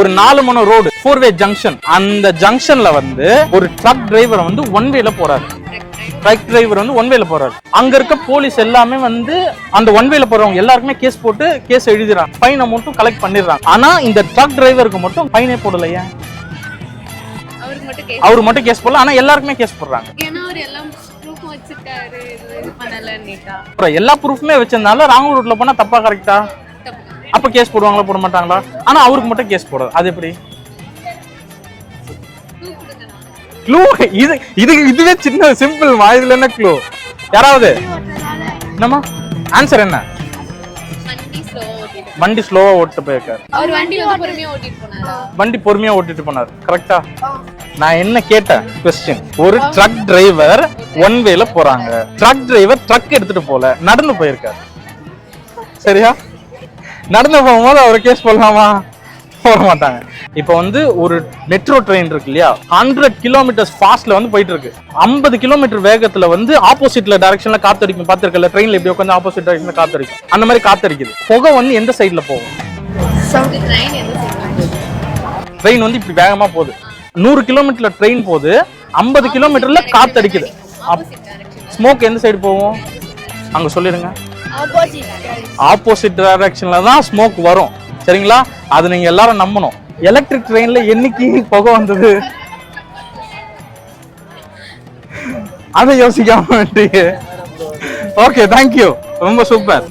ஒரு 4 மணி road 4-வே junction. அந்த ஜங்ஷன்ல வந்து ஒரு ட்ரக் டிரைவர் வந்து 1-வேல போறாரு. ட்ரக் டிரைவர் வந்து 1-வேல போறாரு. அங்க இருக்க போலீஸ் எல்லாமே வந்து அந்த 1-வேல போறவங்க எல்லாருக்குமே கேஸ் போட்டு கேஸ் எழுதிறாங்க. ஃபைன் அமௌண்ட்டும் கலெக்ட் பண்ணிடுறாங்க. ஆனா இந்த ட்ரக் டிரைவருக்கு மட்டும் ஃபைனே போடலையா? அவரு மட்டும் கேஸ் போடல. ஆனா எல்லாருக்குமே கேஸ் போடுறாங்க. எல்லா ப்ரூஃப்மே வச்சிருந்தால ராங் ரூட்ல போனா தப்பா கரெக்டா? அப்ப கேஸ் போடுவாங்களா போட மாட்டாங்களா? ஆனா அவருக்கு மட்டும் கேஸ் போடுறது அது எப்படி? க்ளூ இதுவே சின்ன சிம்பிள் மா. இதுல என்ன க்ளூ? யாராவது என்னமா ஆன்சர் என்ன? வண்டி ஸ்லோவா ஓட்டு போயிருக்காரு. வண்டி பொறுமையா ஓட்டிட்டு போனாரு. கரெக்டா? நான் என்ன கேட்டேன் क्वेश्चन, ஒரு ட்ரக் டிரைவர் 1-வேல போறாங்க. ட்ரக் டிரைவர் ட்ரக் எடுத்துட்டு போல, நடந்து போயிருக்காரு. சரியா? நடந்து போகும்போது அவர் கேஸ் போடலாமா? போட மாட்டாங்க. இப்போ வந்து ஒரு மெட்ரோ ட்ரெயின் இருக்கு இல்லையா, 100 கிலோமீட்டர்ஸ் ஃபாஸ்ட்ல வந்து போயிட்டு இருக்கு. 50 கிலோமீட்டர் வேகத்துல வந்து ஆப்போசிட்ல டைரக்ஷன்ல காத்தடிக்கும். பாத்துருக்கல ட்ரெயின்ல எப்படி உட்காந்து ஆப்போசிட் டைரக்ஷன்ல காத்தடிக்கும். அந்த மாதிரி காத்தடிக்குது. புகை வந்து எந்த சைடுல போகும்? ட்ரெயின் வந்து இப்படி வேகமா போகுது. 100 கிலோமீட்டர்ல ட்ரெயின் போகுது, 50 கிலோமீட்டர்ல காத்தடிக்குது. ஸ்மோக் எந்த சைடு போகும்? அங்க சொல்லிருங்க. ஆப்போசிட் டைரக்ஷன்ல தான் ஸ்மோக் வரும். சரிங்களா? அது நீங்க எல்லாரும் நம்பணும். எலக்ட்ரிக் ட்ரெயின்ல என்னைக்கு புகை வந்தது அதை யோசிக்காம. ஓகே, தேங்க்யூ, ரொம்ப சூப்பர்.